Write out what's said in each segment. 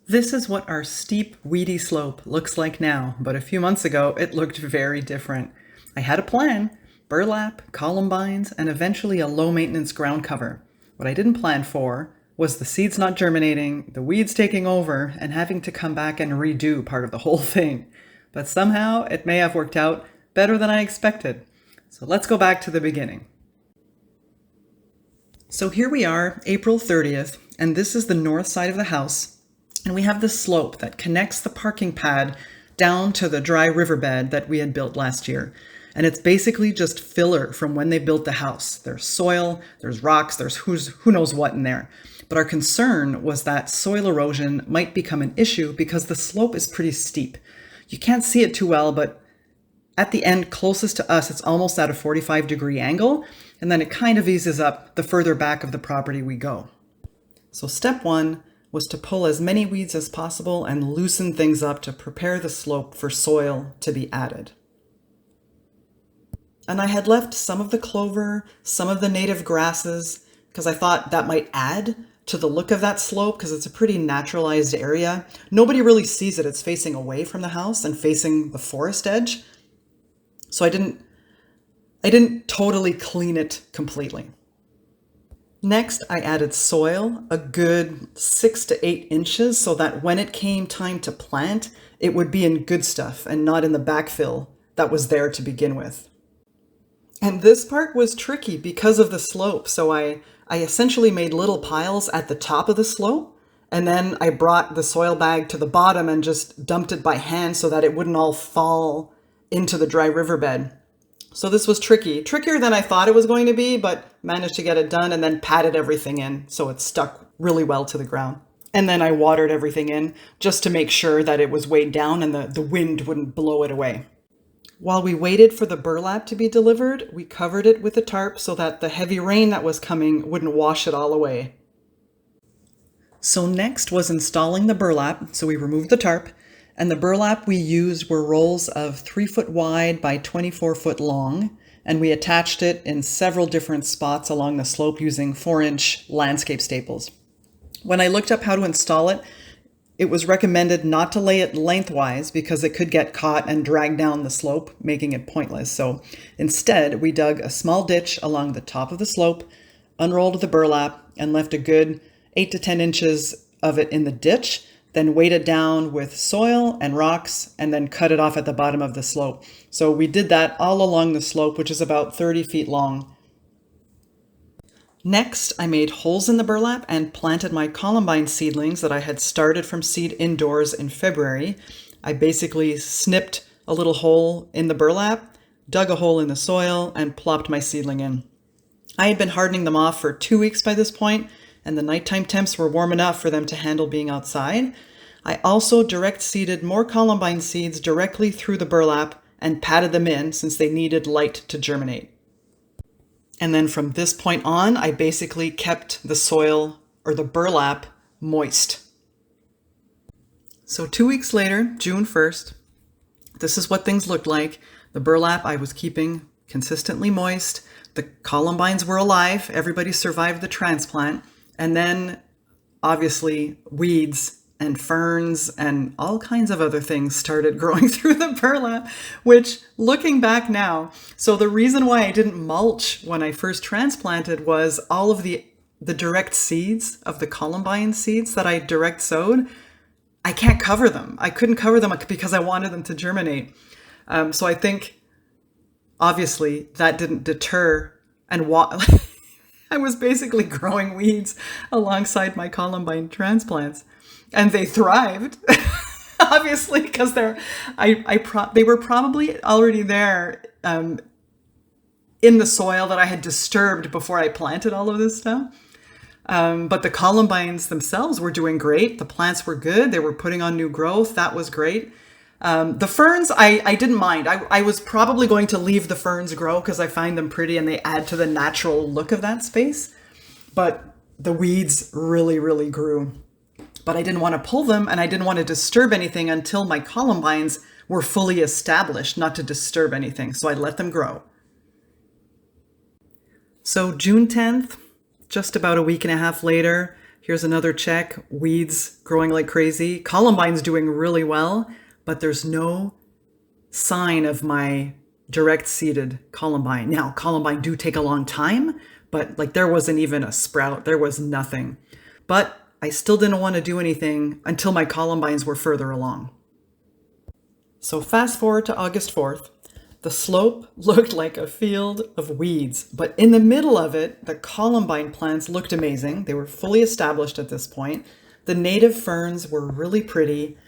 This is what our steep, weedy slope looks like now, but a few months ago it looked very different. I had a plan: burlap, columbines, and eventually a low-maintenance ground cover. What I didn't plan for was the seeds not germinating, the weeds taking over, and having to come back and redo part of the whole thing. But somehow it may have worked out better than I expected. So let's go back to the beginning. So here we are, April 30th, and this is the north side of the house. And we have this slope that connects the parking pad down to the dry riverbed that we had built last year. And it's basically just filler from when they built the house. There's soil, there's rocks, there's who knows what in there. But our concern was that soil erosion might become an issue because the slope is pretty steep. You can't see it too well, but at the end closest to us, it's almost at a 45-degree angle. And then it kind of eases up the further back of the property we go. So step one was to pull as many weeds as possible and loosen things up to prepare the slope for soil to be added. And I had left some of the clover, some of the native grasses, because I thought that might add to the look of that slope because it's a pretty naturalized area. Nobody really sees it. It's facing away from the house and facing the forest edge. So I didn't totally clean it completely. Next, I added soil, a good 6 to 8 inches, so that when it came time to plant, it would be in good stuff and not in the backfill that was there to begin with. And this part was tricky because of the slope, so I essentially made little piles at the top of the slope, and then I brought the soil bag to the bottom and just dumped it by hand so that it wouldn't all fall into the dry riverbed. So this was tricky, trickier than I thought it was going to be, but managed to get it done and then patted everything in so it stuck really well to the ground. And then I watered everything in just to make sure that it was weighed down and the wind wouldn't blow it away. While we waited for the burlap to be delivered, we covered it with a tarp so that the heavy rain that was coming wouldn't wash it all away. So next was installing the burlap, so we removed the tarp. And the burlap we used were rolls of 3 foot wide by 24 foot long, and we attached it in several different spots along the slope using 4-inch landscape staples. When I looked up how to install it, it was recommended not to lay it lengthwise because it could get caught and drag down the slope, making it pointless. So instead, we dug a small ditch along the top of the slope, unrolled the burlap, and left a good 8 to 10 inches of it in the ditch, then weight it down with soil and rocks, and then cut it off at the bottom of the slope. So we did that all along the slope, which is about 30 feet long. Next, I made holes in the burlap and planted my columbine seedlings that I had started from seed indoors in February. I basically snipped a little hole in the burlap, dug a hole in the soil, and plopped my seedling in. I had been hardening them off for 2 weeks by this point, and the nighttime temps were warm enough for them to handle being outside. I also direct seeded more columbine seeds directly through the burlap and patted them in since they needed light to germinate. And then from this point on, I basically kept the soil or the burlap moist. So 2 weeks later, June 1st, this is what things looked like. The burlap I was keeping consistently moist. The columbines were alive. Everybody survived the transplant. And then, obviously, weeds and ferns and all kinds of other things started growing through the burlap, which, looking back now, so the reason why I didn't mulch when I first transplanted was all of the direct seeds of the columbine seeds that I direct sowed. I can't cover them. I couldn't cover them because I wanted them to germinate. So I think, obviously, that didn't deter and I was basically growing weeds alongside my columbine transplants, and they thrived, obviously, because they were probably already there in the soil that I had disturbed before I planted all of this stuff. But the columbines themselves were doing great. The plants were good. They were putting on new growth. That was great. The ferns, I didn't mind. I was probably going to leave the ferns grow because I find them pretty and they add to the natural look of that space. But the weeds really, really grew. But I didn't want to pull them and I didn't want to disturb anything until my columbines were fully established, not to disturb anything. So I let them grow. So June 10th, just about a week and a half later, Here's another check. Weeds growing like crazy. Columbine's doing really well, but there's no sign of my direct seeded columbine. Now, columbine do take a long time, but like there wasn't even a sprout. There was nothing. But I still didn't want to do anything until my columbines were further along. So fast forward to August 4th. The slope looked like a field of weeds, but in the middle of it, the columbine plants looked amazing. They were fully established at this point. The native ferns were really pretty.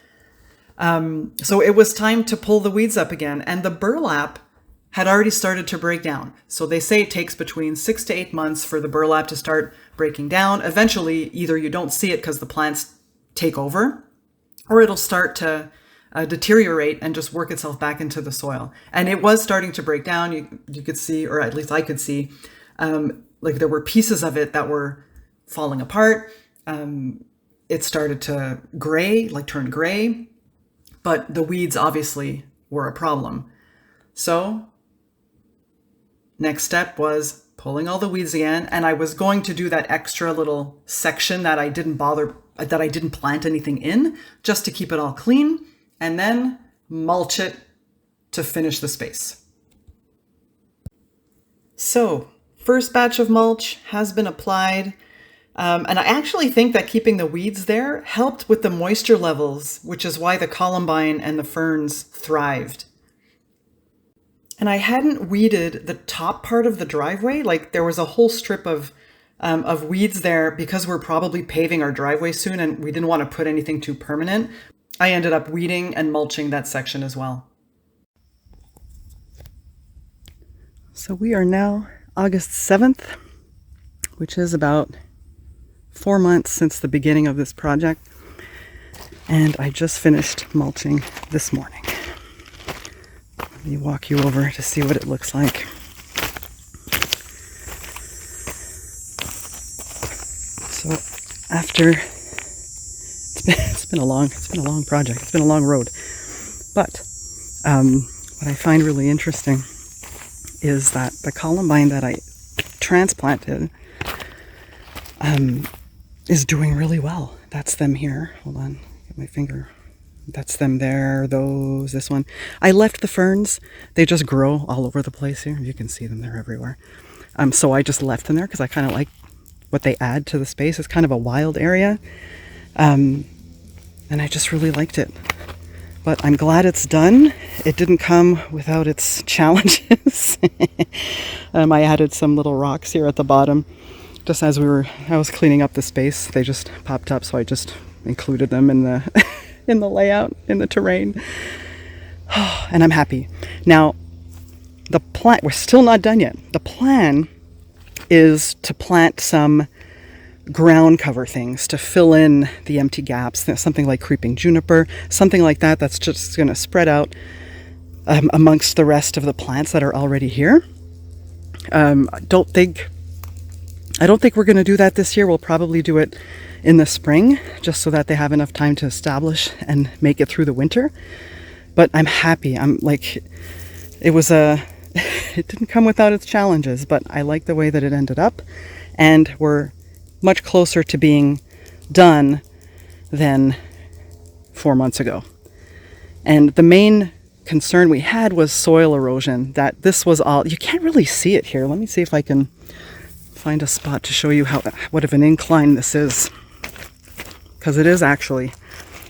So it was time to pull the weeds up again, and the burlap had already started to break down. So they say it takes between 6 to 8 months for the burlap to start breaking down. Eventually, either you don't see it because the plants take over, or it'll start to deteriorate and just work itself back into the soil. And it was starting to break down. You could see, or at least I could see, like there were pieces of it that were falling apart. It started to gray, like turn gray, but the weeds obviously were a problem. So next step was pulling all the weeds again. And I was going to do that extra little section that I didn't plant anything in, just to keep it all clean, and then mulch it to finish the space. So first batch of mulch has been applied. And I actually think that keeping the weeds there helped with the moisture levels, which is why the columbine and the ferns thrived. And I hadn't weeded the top part of the driveway. Like there was a whole strip of weeds there because we're probably paving our driveway soon and we didn't want to put anything too permanent. I ended up weeding and mulching that section as well. So we are now August 7th, which is about 4 months since the beginning of this project. And I just finished mulching this morning. Let me walk you over to see what it looks like. So after it's been a long project. It's been a long road. But what I find really interesting is that the columbine that I transplanted is doing really well. That's them here. Hold on, get my finger. That's them there, those, this one. I left the ferns. They just grow all over the place here. You can see them, they're everywhere. So I just left them there because I kind of like what they add to the space. It's kind of a wild area. And I just really liked it. But I'm glad it's done. It didn't come without its challenges. I added some little rocks here at the bottom. Just as I was cleaning up the space, they just popped up, so I just included them in the in the layout, in the terrain. And I'm happy. Now, the plant, we're still not done yet. The plan is to plant some ground cover things to fill in the empty gaps, something like creeping juniper, something like that, that's just going to spread out amongst the rest of the plants that are already here. I don't think we're going to do that this year. We'll probably do it in the spring, just so that they have enough time to establish and make it through the winter. But I'm happy. I'm like, it didn't come without its challenges, but I like the way that it ended up, and we're much closer to being done than 4 months ago. And the main concern we had was soil erosion, that this was all, you can't really see it here. Let me see if I can find a spot to show you what of an incline this is, because it is actually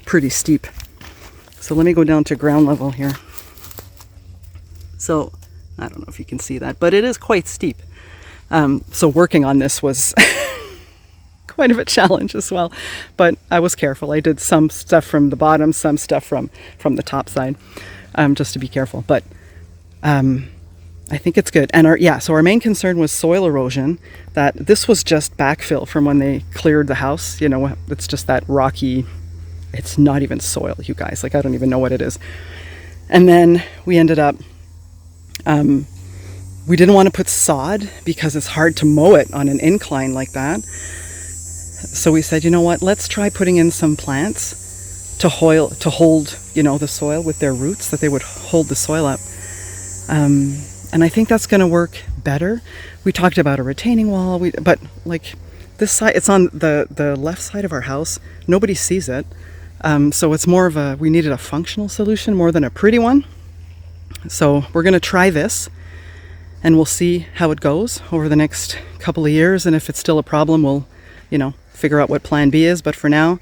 pretty steep. So let me go down to ground level here. So I don't know if you can see that, but it is quite steep. So working on this was quite of a challenge as well, but I was careful. I did some stuff from the bottom, some stuff from the top side, just to be careful. But I think it's good. And so our main concern was soil erosion, that this was just backfill from when they cleared the house. You know, it's just that rocky, it's not even soil, you guys. Like, I don't even know what it is. And then we ended up, we didn't want to put sod because it's hard to mow it on an incline like that. So we said, you know what, let's try putting in some plants to hold, the soil with their roots, that they would hold the soil up. And I think that's going to work better. We talked about a retaining wall, but like This side, it's on the left side of our house. Nobody sees it. So it's more of we needed a functional solution more than a pretty one. So we're going to try this, and we'll see how it goes over the next couple of years. And if it's still a problem, we'll, figure out what plan B is. But for now,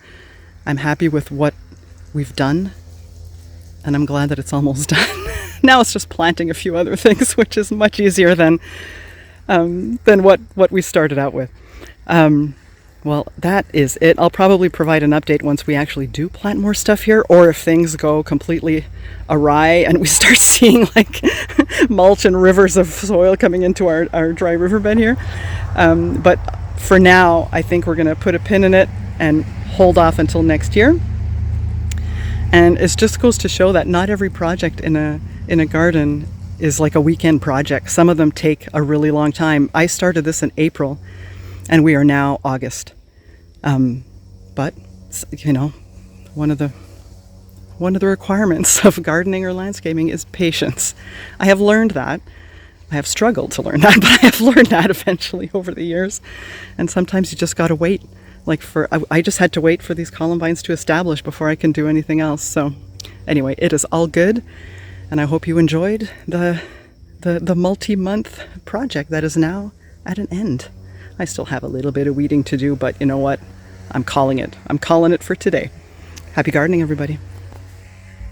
I'm happy with what we've done, and I'm glad that it's almost done. Now it's just planting a few other things, which is much easier than what we started out with. Well, that is it. I'll probably provide an update once we actually do plant more stuff here, or if things go completely awry and we start seeing like mulch and rivers of soil coming into our dry riverbed here. But for now, I think we're going to put a pin in it and hold off until next year. And it just goes to show that not every project in a garden is like a weekend project. Some of them take a really long time. I started this in April, and we are now August. But one of the requirements of gardening or landscaping is patience. I have learned that. I have struggled to learn that, but I have learned that eventually over the years. And sometimes you just got to wait. I just had to wait for these columbines to establish before I can do anything else. So anyway, it is all good, and I hope you enjoyed the multi-month project that is now at an end. I still have a little bit of weeding to do, but you know what? I'm calling it. I'm calling it for today. Happy gardening, everybody.